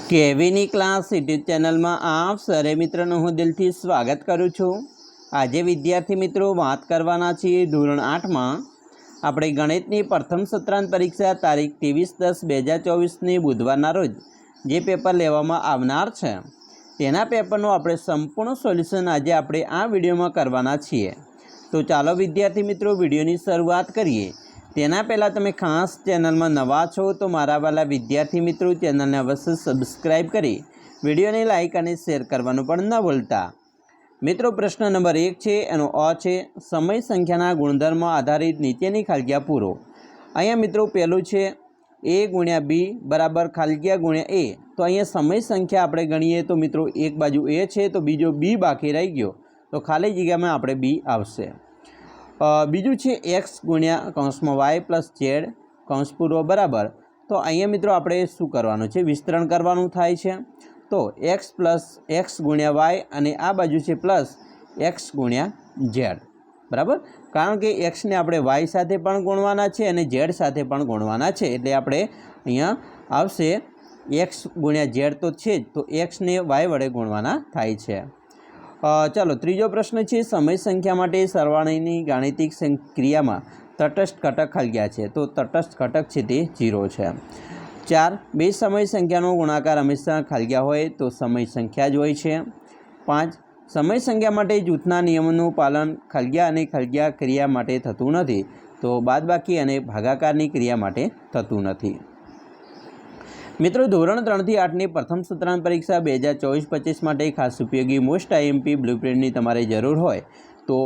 કેવીની class YouTube ચેનલમાં આપ સરે મિત્રોનું હું દિલથી સ્વાગત કરું છું। આજે વિદ્યાર્થી મિત્રો વાત કરવાના છીએ ધોરણ 8માં આપણે ગણિતની પ્રથમ સત્રાંત પરીક્ષા તારીખ 23/10/2024ની બુધવારના રોજ જે પેપર લેવામાં આવનાર છે તેના પેપરનું આપણે સંપૂર્ણ સોલ્યુશન આજે આપણે આ વિડીયોમાં કરવાના છીએ। તો ચાલો વિદ્યાર્થી મિત્રો વિડીયોની શરૂઆત કરીએ। તેના પહેલાં તમે ખાસ ચેનલમાં નવા છો તો મારા વાલા વિદ્યાર્થી મિત્રો ચેનલને અવશ્ય સબસ્ક્રાઈબ કરી વિડીયોને લાઇક અને શેર કરવાનું પણ ન ભૂલતા। મિત્રો પ્રશ્ન નંબર 1 છે, એનો અ છે સમય સંખ્યાના ગુણધર્મો આધારિત નીચેની ખાલીજગ્યા પૂરો। અહીંયા મિત્રો પહેલું છે a ગુણ્યા b બરાબર ખાલીજગ્યા ગુણ્યા a। તો અહીંયા સમય સંખ્યા આપણે ગણીએ તો મિત્રો એક બાજુ a છે તો બીજો b બાકી રહી ગયો તો ખાલી જગ્યામાં આપણે b આવશે। બીજું છે x ગુણ્યા કૌંસમાં y પ્લસ z કૌંસ પૂરો બરાબર। તો અહીંયા મિત્રો આપણે શું કરવાનું છે, વિસ્તરણ કરવાનું થાય છે। તો x પ્લસ x ગુણ્યા y અને આ બાજુ છે પ્લસ x ગુણ્યા z બરાબર, કારણ કે xને આપણે y સાથે પણ ગુણવાના છે અને z સાથે પણ ગુણવાના છે એટલે આપણે અહીંયા આવશે x ગુણ્યા z તો છે જ, તો xને y વડે ગુણવાના થાય છે। ચાલો ત્રીજો પ્રશ્ન છે સમય સંખ્યા માટે સરવાળાની ગાણિતિક ક્રિયામાં તટસ્થ ઘટક ખાલીજગ્યા છે। તો તટસ્થ ઘટક છે તે 0 છે। 4 બે સમય સંખ્યાનો ગુણાકાર હંમેશા ખાલીજગ્યા હોય તો સમય સંખ્યા જ હોય છે। 5 સમય સંખ્યા માટે જૂથના નિયમોનું પાલન ખાલીજગ્યા અને ખાલીજગ્યા ક્રિયા માટે થતું નથી તો બાદબાકી અને ભાગાકારની ક્રિયા માટે થતું નથી। મિત્રો ધોરણ 3 થી 8ની પ્રથમ સત્રાંત પરીક્ષા 2024-25 માટે ખાસ ઉપયોગી મોસ્ટ આઈએમપી બ્લુપ્રિન્ટની તમારે જરૂર હોય તો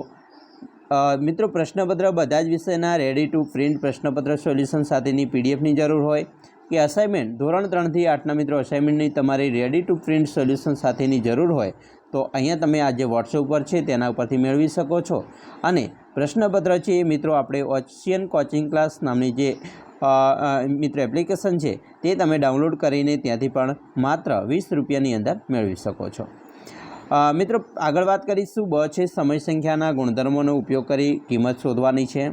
મિત્રો પ્રશ્નપત્ર બધા જ વિષયના રેડી ટુ પ્રિન્ટ પ્રશ્નપત્ર સોલ્યુશન સાથેની પીડીએફની જરૂર હોય કે અસાઇનમેન્ટ ધોરણ 3 થી 8ના મિત્રો અસાઇનમેન્ટની તમારી રેડી ટુ પ્રિન્ટ સોલ્યુશન સાથેની જરૂર હોય તો અહીંયા તમે આ જે વોટ્સએપ પર છે તેના ઉપરથી મેળવી શકો છો। અને પ્રશ્નપત્ર છે એ મિત્રો આપણે ઓશિયન કોચિંગ ક્લાસ નામની જે મિત્રો એપ્લિકેશન છે તે તમે ડાઉનલોડ કરીને ત્યાંથી પણ માત્ર 20 રૂપિયાની અંદર મેળવી શકો છો। મિત્રો આગળ વાત કરીશું બ છે સમય સંખ્યાના ગુણધર્મોનો ઉપયોગ કરી કિંમત શોધવાની છે।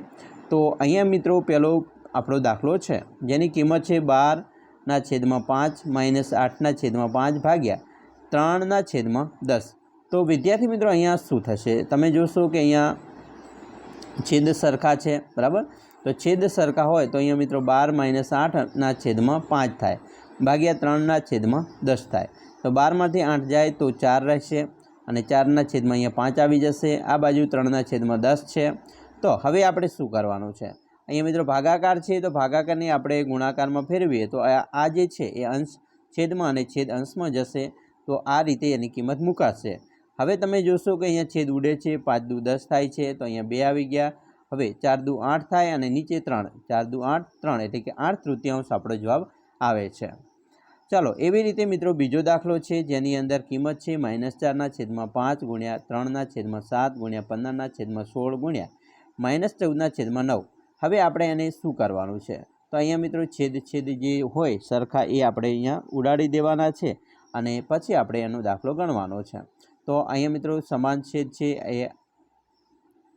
તો અહીંયા મિત્રો પહેલો આપણો દાખલો છે જેની કિંમત છે 12/5 માઇનસ 8/5 ભાગ્યા 3/10। તો વિદ્યાર્થી મિત્રો અહીંયા શું થશે, તમે જોશો કે અહીંયા છેદ સરખા છે બરાબર, તો છેદ સરખા હોય તો અહીંયા મિત્રો 12 - 8/5 થાય ભાગ્યા 3/10 થાય। તો 12માંથી 8 જાય તો 4 રહેશે અને 4/5 અહીંયા 5 આવી જશે, આ બાજુ 3/10 છે। તો હવે આપણે શું કરવાનું છે, અહીંયા મિત્રો ભાગાકાર છે તો ભાગાકારને આપણે ગુણાકારમાં ફેરવીએ તો આ જે છે એ અંશ છેદમાં અને છેદ અંશમાં જશે તો આ રીતે એની કિંમત મુકાશે। હવે તમે જોશો કે અહીંયા છેદ ઉડે છે, 5 દુ 10 થાય છે તો અહીંયા 2 આવી ગયા। હવે 4 દુ 8 થાય અને નીચે 3, 4 દુ 8 3 એટલે કે 8/3 આપણો જવાબ આવે છે। ચાલો એવી રીતે મિત્રો બીજો દાખલો છે જેની અંદર કિંમત છે -4/5 ગુણ્યા 3/7 ગુણ્યા 15/16 ગુણ્યા -14/9। હવે આપણે એને શું કરવાનું છે, તો અહીંયા મિત્રો છેદ જે હોય સરખા એ આપણે અહીંયા ઉડાડી દેવાના છે અને પછી આપણે એનો દાખલો ગણવાનો છે। તો અહીંયા મિત્રો સમાન છેદ છે એ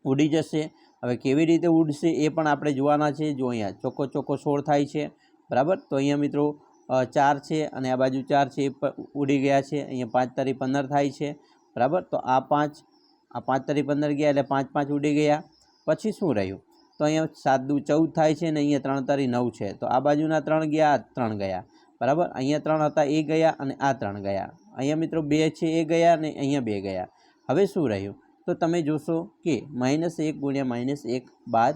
ઉડી જશે। હવે કેવી રીતે ઉડશે એ પણ આપણે જોવાના છે। જો અહીંયા ચોખ્ખો 16 થાય છે બરાબર, તો અહીંયા મિત્રો 4 છે અને આ બાજુ 4 છે એ ઉડી ગયા છે। અહીંયા 5 તારી 15 થાય છે બરાબર, તો આ 5 તારી 15 ગયા એટલે 5 5 ઉડી ગયા। પછી શું રહ્યું, તો અહીંયા 7 દુ 14 થાય છે અને અહીંયા 3 તારી 9 છે તો આ બાજુના 3 ગયા, 3 ગયા બરાબર, અહીંયા 3 હતા એ ગયા અને આ 3 ગયા। અહીંયા મિત્રો 2 છે એ ગયા અને અહીંયા 2 ગયા। હવે શું રહ્યું, તો તમે જોશો કે -1 ગુણ્યા -1 બાદ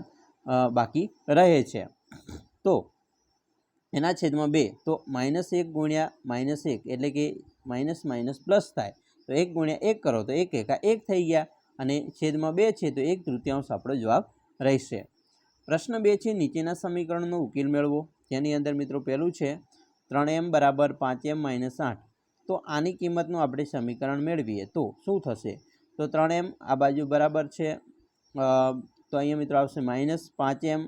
બાકી રહે છે તો એના છેદમાં 2, તો -1 ગુણ્યા -1 એટલે કે માઇનસ પ્લસ થાય તો 1 ગુણ્યા 1 કરો તો 1 એકા 1 થઈ ગયા અને છેદમાં 2 છે તો 1/3 આપણો જવાબ રહેશે। પ્રશ્ન 2 છે નીચેના સમીકરણનો ઉકેલ મેળવો, જેની અંદર મિત્રો પહેલું છે 3m બરાબર 5m - 8। તો આની કિંમતનું આપણે સમીકરણ મેળવીએ તો શું થશે, તો 3m આ બાજુ બરાબર છે તો અહીંયા મિત્રો આવશે -5m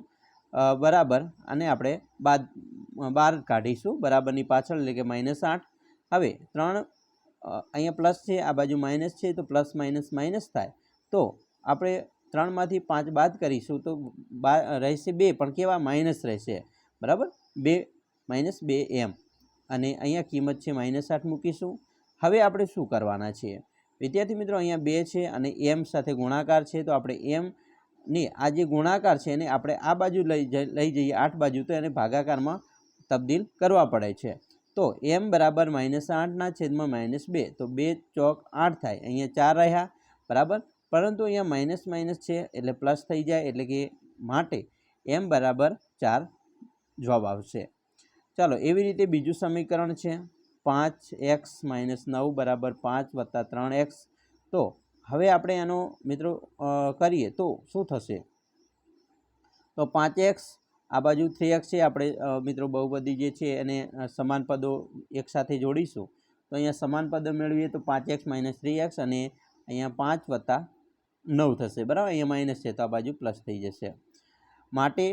બરાબર અને આપણે બાર કાઢીશું બરાબરની પાછળ એટલે કે -8। હવે 3 અહીંયા પ્લસ છે આ બાજુ માઇનસ છે તો પ્લસ માઇનસ થાય તો આપણે 3માંથી 5 બાદ કરીશું તો રહેશે 2 પણ કેવા માઇનસ રહેશે બરાબર, 2 - 2m અને અહીંયા કિંમત છે -8 મૂકીશું. હવે આપણે શું કરવાના છીએ વિદ્યાર્થી મિત્રો, અહીંયા 2 છે અને m સાથે ગુણાકાર છે, તો આપણે m ને આ જે ગુણાકાર છે એને આપણે આ બાજુ લઈ જઈએ 8 બાજુ, તો એને ભાગાકારમાં તબદીલ કરવા પડે છે. તો m બરાબર -8/-2, તો 2 ચોક 8 થાય, અહીંયા 4 રહ્યા બરાબર, પરંતુ અહીંયા માઇનસ માઇનસ છે એટલે પ્લસ થઈ જાય, એટલે કે માટે m બરાબર 4 જવાબ આવશે. ચાલો એવી રીતે બીજું સમીકરણ છે 5x - 9 બરાબર 5 + 3x. તો હવે આપણે આનો મિત્રો કરીએ તો શું થશે? તો 5x આ બાજુ 3x છે, આપણે મિત્રો બહુપદી જે છે એને સમાન પદો એકસાથે જોડીશું, તો અહીંયા સમાન પદો મેળવીએ તો 5x - 3x અને અહીંયા 5 + 9 થશે બરાબર. અહીંયા માઇનસ છે તો આ બાજુ પ્લસ થઈ જશે. માટે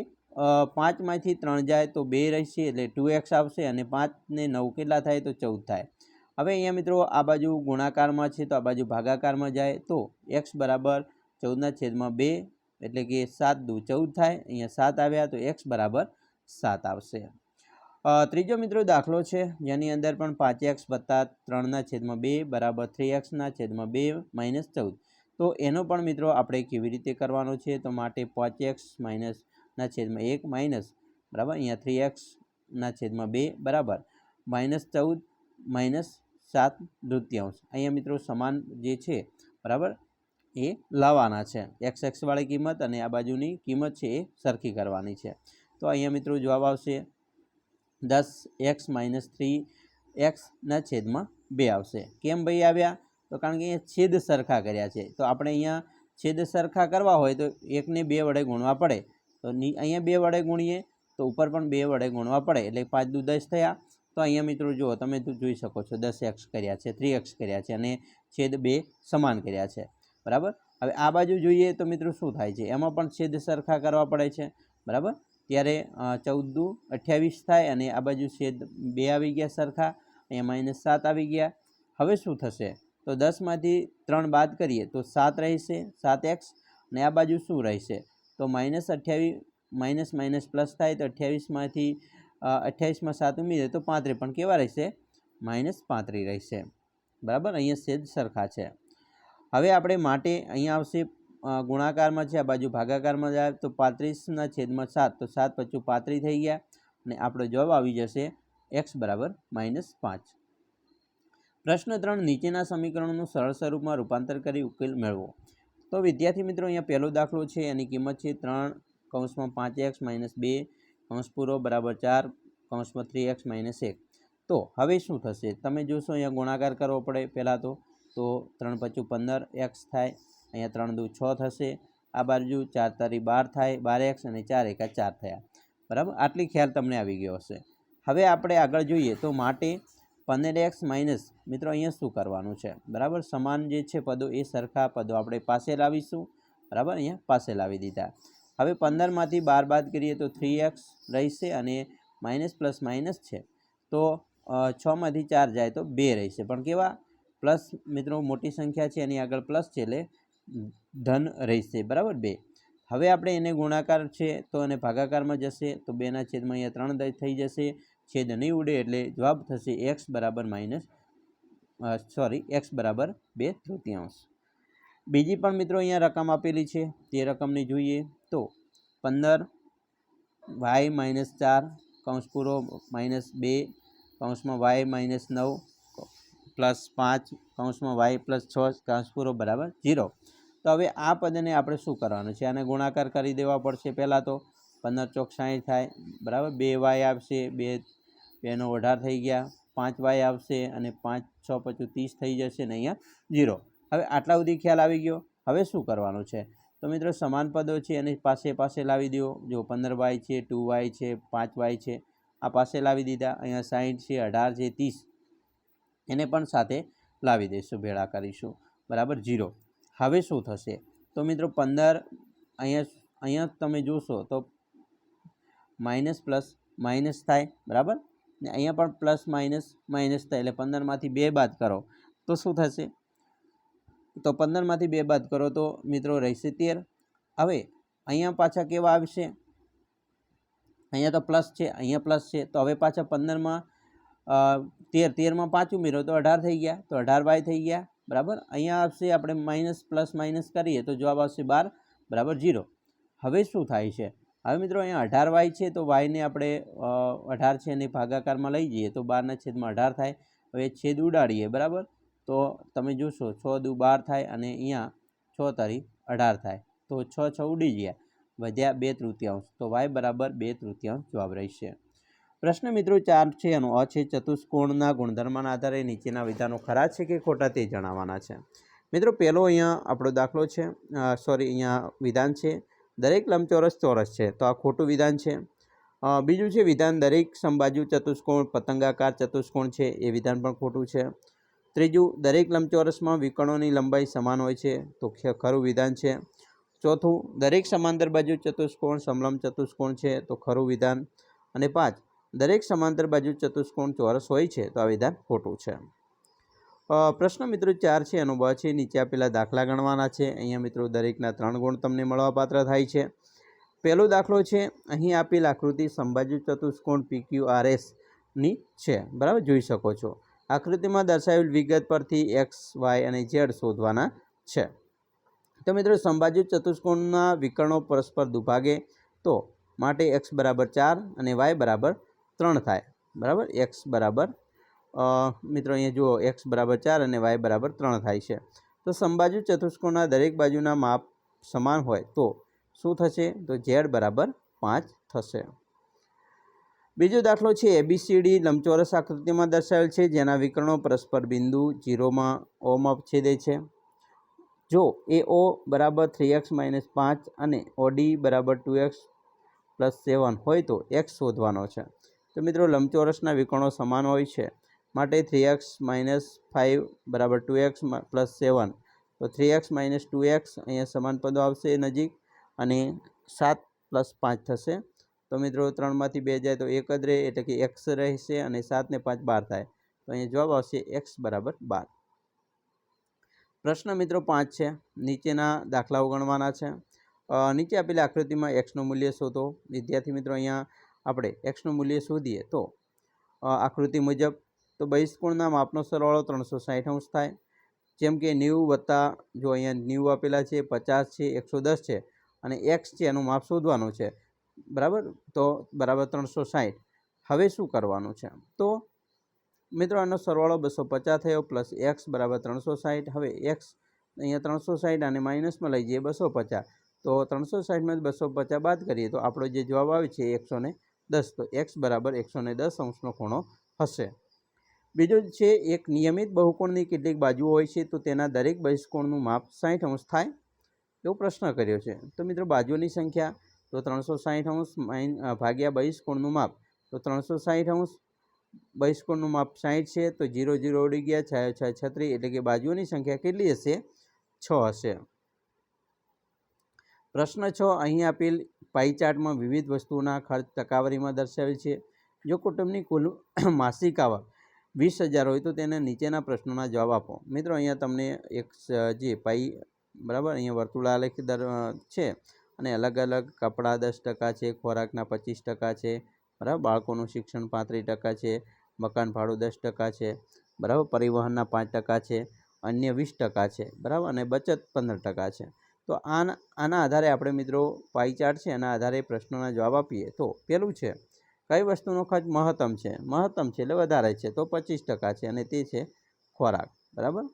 5માંથી 3 જાય તો 2 રહેશે એટલે 2x આવશે, અને 5 ને 9 કેટલા થાય તો 14 થાય. હવે અહીંયા મિત્રો આ બાજુ ગુણાકારમાં છે તો આ બાજુ ભાગાકારમાં જાય તો x બરાબર 14/2 એટલે કે 7 દુ 14 થાય, અહીંયા 7 આવ્યા તો x બરાબર 7 આવશે. ત્રીજો મિત્રો દાખલો છે જેની અંદર પણ 5x + 3/2 બરાબર 3x/2 - 14. તો એનો પણ મિત્રો આપણે કેવી રીતે કરવાનો છે? તો માટે 5x - -1 માઇનસ બરાબર અહીંયા 3x/2 બરાબર -14 - 7/2. અહીંયા મિત્રો સમાન જે છે બરાબર એ લાવવાના છે, x વાળી કિંમત અને આ બાજુની કિંમત છે એ સરખી કરવાની છે. તો અહીંયા મિત્રો જવાબ આવશે 10x - 3x/2 આવશે. કેમ ભાઈ આવ્યા? તો કારણ કે અહીંયા છેદ સરખા કર્યા છે, તો આપણે અહીંયા છેદ સરખા કરવા હોય તો 1 ને 2 વડે ગુણવા પડે, તો અહીંયા 2 વડે ગુણીએ તો ઉપર પણ 2 વડે ગુણવા પડે, એટલે 5 દુ 10 થયા. તો અહીંયા મિત્રો જુઓ, તમે જોઈ શકો છો 10x કર્યા છે, 3x કર્યા છે અને છેદ 2 સમાન કર્યા છે બરાબર. હવે આ બાજુ જોઈએ તો મિત્રો શું થાય છે? એમાં પણ છેદ સરખા કરવા પડે છે બરાબર. ત્યારે 14 દુ 28 થાય અને આ બાજુ છેદ 2 આવી ગયા સરખા, અહીંયા -7 આવી ગયા. હવે શું થશે? તો 10માંથી 3 બાદ કરીએ તો 7 રહેશે, 7x, અને આ બાજુ શું રહેશે? તો -28 માઇનસ માઇનસ પ્લસ થાય, તો 28માંથી 28માં 7 ઉમેરીએ તો 35, પણ કેવા રહેશે? -35 રહેશે બરાબર. અહીંયા છેદ સરખા છે. હવે આપણે માટે અહીંયા આવશે ગુણાકારમાં છે, આ બાજુ ભાગાકારમાં જાય તો 35/7, તો 7 × 5 = 35 થઈ ગયા, અને આપણો જવાબ આવી જશે x બરાબર -5. પ્રશ્ન 3, નીચેના સમીકરણોનું સરળ સ્વરૂપમાં રૂપાંતર કરી ઉકેલ મેળવો. તો વિદ્યાર્થી મિત્રો અહીંયા પહેલો દાખલો છે, એની કિંમત છે 3 × 5x - 2 બરાબર 4 × 3x - 1. તો હવે શું થશે? તમે જોશો અહીંયા ગુણાકાર કરવો પડે પહેલાં તો 3 × 5 = 15x થાય, અહીંયા 3 દુ 6 થશે, આ બાજુ 4 તારી 12 થાય, 12x, અને 4 એકા 4 થયા બરાબર. આટલી ખ્યાલ તમને આવી ગયો હશે. હવે આપણે આગળ જોઈએ તો માટે 15x માઇનસ, મિત્રો અહીંયા શું કરવાનું છે બરાબર? સમાન જે છે પદો એ સરખા પદો આપણે પાસે લાવીશું બરાબર. અહીંયા પાસે લાવી દીધા. હવે 15માંથી 12 બાદ કરીએ તો 3x રહેશે, અને માઇનસ પ્લસ માઇનસ છે તો 6માંથી 4 જાય તો 2 રહેશે, પણ કેવા પ્લસ મિત્રો? મોટી સંખ્યા છે એની આગળ પ્લસ છે એટલે ધન રહેશે બરાબર 2. હવે આપણે એને ગુણાકાર છે તો એને ભાગાકારમાં જશે, તો 2ના છેદમાં અહીંયા 3 થઈ જશે, છેદ નહીં ઉડે એટલે જવાબ થશે x બરાબર x બરાબર 2/3. બીજી પણ મિત્રો અહીંયા રકમ આપેલી છે, તે રકમની જોઈએ તો 15y - 4 (2 y - 9 + 5 y + 6 બરાબર 0. તો હવે આ પદને આપણે શું કરવાનું છે? આને ગુણાકાર કરી દેવા પડશે. પહેલાં તો 15 ચોક 60 થાય બરાબર, 2y આવશે, 2 નો 18 થઈ ગયા, 5y આવશે, અને 5 × 6 = 30 થઈ જશે, ને અહીંયા 0. હવે આટલા સુધી ખ્યાલ આવી ગયો. હવે શું કરવાનું છે? તો મિત્રો સમાન પદો છે એને પાસે લાવી દો. જો 15y છે, 2y છે, 5y છે, આ પાસે લાવી દીધા. અહીંયા 60 છે, 18 છે, 30 એને પણ સાથે લાવી દઈશું, ભેળા કરીશું બરાબર 0. હવે શું થશે? તો મિત્રો 15 અહીંયા તમે જોશો તો માઇનસ પ્લસ માઇનસ થાય બરાબર, ને અહીંયા પણ પ્લસ માઇનસ માઇનસ થાય, એટલે 15માંથી 2 બાદ કરો તો શું થશે? તો 15માંથી 2 બાદ કરો તો મિત્રો રહેશે 13. હવે અહીંયા પાછા કેવા આવશે? અહીંયા તો પ્લસ છે, અહીંયા પ્લસ છે, તો હવે પાછા 15માં 13 માં 5 ઉમેરો તો 18 થઈ ગયા, તો 18y થઈ ગયા બરાબર। અહીંયા આવશે આપણે માઇનસ પ્લસ માઇનસ કરીએ તો જવાબ આવશે 12 બરાબર 0। હવે શું થાય છે, હવે મિત્રો અહીંયા 18y છે તો વાયને આપણે 18 છે એને ભાગાકારમાં લઈ જઈએ તો 12/18 થાય। હવે છેદ ઉડાડીએ બરાબર, તો તમે જોશો 6 દુ 12 થાય અને અહીંયા 6 તારી 18 થાય, તો 6 6 ઉડી ગયા, વધ્યા 2/3, તો y બરાબર 2/3 જવાબ રહેશે। પ્રશ્ન મિત્રો 4 છે એનો અ છે ચતુષ્કોણના ગુણધર્મના આધારે નીચેના વિધાનો ખરા છે કે ખોટા તે જણાવવાના છે। મિત્રો પહેલો અહીંયા આપણો દાખલો છે, અહીંયા વિધાન છે દરેક લંબચોરસ ચોરસ છે, તો આ ખોટું વિધાન છે। બીજું છે વિધાન દરેક સમબાજુ ચતુષ્કોણ પતંગાકાર ચતુષ્કોણ છે, એ વિધાન પણ ખોટું છે। ત્રીજું દરેક લંબચોરસમાં વિકર્ણોની લંબાઈ સમાન હોય છે, તો ખરું વિધાન છે। ચોથું દરેક સમાંતર બાજુ ચતુષ્કોણ સમલંબ ચતુષ્કોણ છે, તો ખરું વિધાન। અને 5 દરેક સમાંતર બાજુ ચતુષ્કોણ ચોરસ હોય છે, તો આ વિધાન ખોટું છે। પ્રશ્ન મિત્રો 4 છે એનો બ છે નીચે આપેલા દાખલા ગણવાના છે। અહીંયા મિત્રો દરેકના 3 ગુણ તમને મળવાપાત્ર થાય છે। પહેલો દાખલો છે, અહીં આપેલ આકૃતિ સમબાજુ ચતુષ્કોણ PQRS ની છે બરાબર, જોઈ શકો છો। આકૃતિમાં દર્શાવેલ વિગત પરથી એક્સ વાય અને ઝેડ શોધવાના છે। તો મિત્રો સમબાજુ ચતુષ્કોણના વિકર્ણો પરસ્પર દુભાગે તો માટે x બરાબર 4 અને y બરાબર 3 થાય બરાબર। x બરાબર મિત્રો અહીંયા જુઓ x બરાબર 4 અને y બરાબર 3 થાય છે। તો સમબાજુ ચતુષ્કોણના દરેક બાજુના માપ સમાન હોય તો શું થશે, તો z બરાબર 5 થશે। બીજો દાખલો છે ABCD લંબચોરસ આકૃતિમાં દર્શાવેલ છે જેના વિકર્ણો પરસ્પર બિંદુ 0માં ઓમાં છેદે છે। જો AO બરાબર 3x - 5 અને OD બરાબર 2x + 7 હોય તો x શોધવાનો છે। તો મિત્રો લંબચોરસના વિકર્ણો સમાન હોય છે માટે 3x - 5 બરાબર 2x + 7, તો 3x - 2x અહીંયા સમાન પદો આવશે નજીક, અને 7 + 5 થશે। તો મિત્રો 3માંથી 2 જાય તો 1 જ રહે, એટલે કે x રહેશે, અને 7 ને 5 12 થાય, તો અહીંયા જવાબ આવશે x બરાબર 12। પ્રશ્ન મિત્રો 5 છે, નીચેના દાખલાઓ ગણવાના છે। નીચે આપેલી આકૃતિમાં xનું મૂલ્ય શોધો। વિદ્યાર્થી મિત્રો અહીંયા આપણે xનું મૂલ્ય શોધીએ તો આકૃતિ મુજબ તો બહિષ્કોણના માપનો સરવાળો 360° થાય। જેમ કે 90 + જો અહીંયા 90 આપેલા છે, 50 છે, 110 છે અને x છે એનું માપ શોધવાનું છે બરાબર, તો બરાબર 360। હવે શું કરવાનું છે, તો મિત્રો આનો સરવાળો 250 થયો પ્લસ x બરાબર 360। હવે x અહીંયા 360 અને માઇનસમાં લઈ જઈએ 250, તો 360માંથી 250 બાદ કરીએ તો આપણો જે જવાબ આવે છે 110, તો x બરાબર 110° ખૂણો હશે। બીજો છે એક નિયમિત બહુકોણની કેટલીક બાજુઓ હોય છે તો તેના દરેક બહિષ્કોણનું માપ 60° થાય, એવો પ્રશ્ન કર્યો છે। તો મિત્રો બાજુઓની સંખ્યા તો 360° ભાગ્યા બહિષ્કોણનું માપ, તો 360°, બહિષ્કોણનું માપ 60 છે, તો 0 0 ઉડી ગયા, 6 6 36, એટલે કે બાજુઓની સંખ્યા કેટલી હશે, 6 હશે। પ્રશ્ન 6 અહીં આપેલ પાઈ ચાર્ટમાં વિવિધ વસ્તુઓના ખર્ચ ટકાવારીમાં દર્શાવેલ છે। જો કુટુંબની કુલ માસિક આવક 20,000 હોય તો તેને નીચેના પ્રશ્નોના જવાબ આપો। મિત્રો અહીંયા તમને એક જે પાઈ બરાબર અહીંયા વર્તુળાલેખ છે, અને અલગ અલગ કપડાં 10% છે, ખોરાકના 25% છે બરાબર, બાળકોનું શિક્ષણ 35% છે, મકાન ભાડું 10% છે બરાબર, પરિવહનના 5% છે, અન્ય 20% છે બરાબર, અને બચત 15% છે। તો આના આધારે આપણે મિત્રો પાઈ ચાર્ટ છે એના આધારે પ્રશ્નોના જવાબ આપીએ તો પહેલું છે કઈ વસ્તુનો ખર્ચ મહત્તમ છે એટલે વધારે છે, તો 25% છે, અને તે છે ખોરાક બરાબર।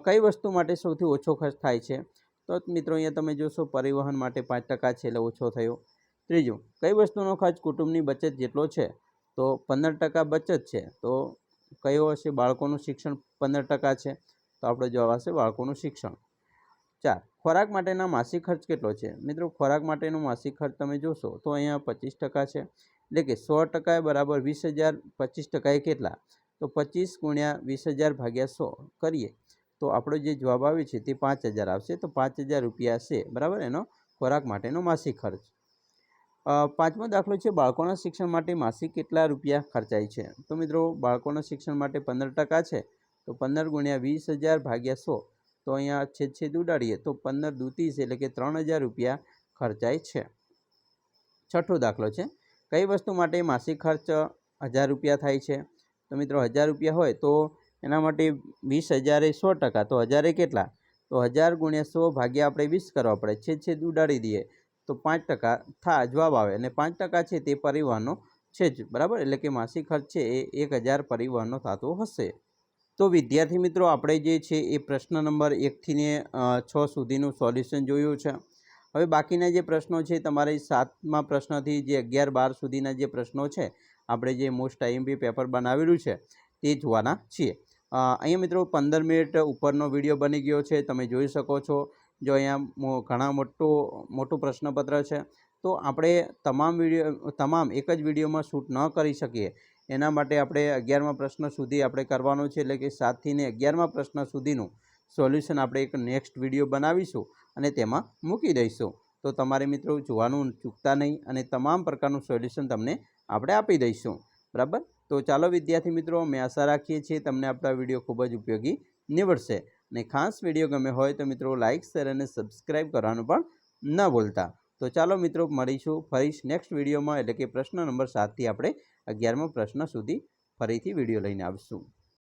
કઈ વસ્તુ માટે સૌથી ઓછો ખર્ચ થાય છે, તો મિત્રો અહીંયા તમે જોશો પરિવહન માટે 5% છે એટલે ઓછો થયો। ત્રીજું કઈ વસ્તુનો ખર્ચ કુટુંબની બચત જેટલો છે, તો 15% બચત છે, તો કયો હશે, બાળકોનું શિક્ષણ 15% છે, તો આપણો જવાબ આવશે બાળકોનું શિક્ષણ। 4 ખોરાક માટેના માસિક ખર્ચ કેટલો છે, મિત્રો ખોરાક માટેનો માસિક ખર્ચ તમે જોશો તો અહીંયા 25% છે, એટલે કે 100% બરાબર 20,000, 25% કેટલા, તો 25 × 20,000 ભાગ્યા 100 કરીએ તો આપણો જે જવાબ આવે છે તે 5,000 આવશે, તો 5,000 રૂપિયા છે બરાબર એનો ખોરાક માટેનો માસિક ખર્ચ। પાંચમો દાખલો છે બાળકોના શિક્ષણ માટે માસિક કેટલા રૂપિયા ખર્ચાય છે, તો મિત્રો બાળકોના શિક્ષણ માટે 15% છે, તો 15 × 20,000 ભાગ્યા 100, તો અહીંયા છેદ ઉડાડીએ તો 15 દુ 30, એટલે કે 3,000 રૂપિયા ખર્ચાય છે। છઠ્ઠો દાખલો છે કઈ વસ્તુ માટે માસિક ખર્ચ 1,000 રૂપિયા થાય છે, તો મિત્રો 1000 રૂપિયા હોય તો એના માટે 20,000 એ 100%, તો 1000 એ કેટલા? તો 1000 ગુણ્યા 100 ભાગ્યા આપણે 20 કરવા પડે, છેદ ઉડાડી દઈએ તો 5% જવાબ આવે, અને 5% છે તે પરિવહનનો છે જ, બરાબર. એટલે કે માસિક ખર્ચ છે એ 1000 પરિવહનનો થતો હશે. તો વિદ્યાર્થી મિત્રો, આપણે જે છે એ પ્રશ્ન નંબર 1 થી 6 સુધીનું સોલ્યુશન જોયું છે. હવે બાકીના જે પ્રશ્નો છે તમારે 7મા પ્રશ્નથી જે 11, 12 સુધીના જે પ્રશ્નો છે, આપણે જે મોસ્ટ આઈએમપી પેપર બનાવેલું છે તે જોવાના છીએ. અહીંયા મિત્રો 15 મિનિટ ઉપરનો વિડીયો બની ગયો છે, તમે જોઈ શકો છો. જો અહીંયા ઘણા મોટું પ્રશ્નપત્ર છે, તો આપણે તમામ એક જ વિડીયોમાં શૂટ ન કરી શકીએ. એના માટે આપણે 11મા પ્રશ્ન સુધી આપણે કરવાનો છે, એટલે કે 7 થી 11મા પ્રશ્ન સુધીનું સોલ્યુશન આપણે એક નેક્સ્ટ વિડીયો બનાવીશું અને તેમાં મૂકી દઈશું. તો તમારે મિત્રો જોવાનું ચૂકતા નહીં, અને તમામ પ્રકારનું સોલ્યુશન તમને આપણે આપી દઈશું, બરાબર. તો ચાલો વિદ્યાર્થી મિત્રો, અમે આશા રાખીએ છીએ તમને આપણા વિડીયો ખૂબ જ ઉપયોગી નીવડશે. અને ખાસ વિડીયો ગમે હોય તો મિત્રો લાઇક, શેર અને સબસ્ક્રાઈબ કરવાનું પણ ન ભૂલતા. તો ચાલો મિત્રો, મળીશું ફરી નેક્સ્ટ વિડીયોમાં, એટલે કે પ્રશ્ન નંબર 7 થી આપણે 11મા પ્રશ્ન સુધી ફરીથી વિડીયો લઈને આવીશું.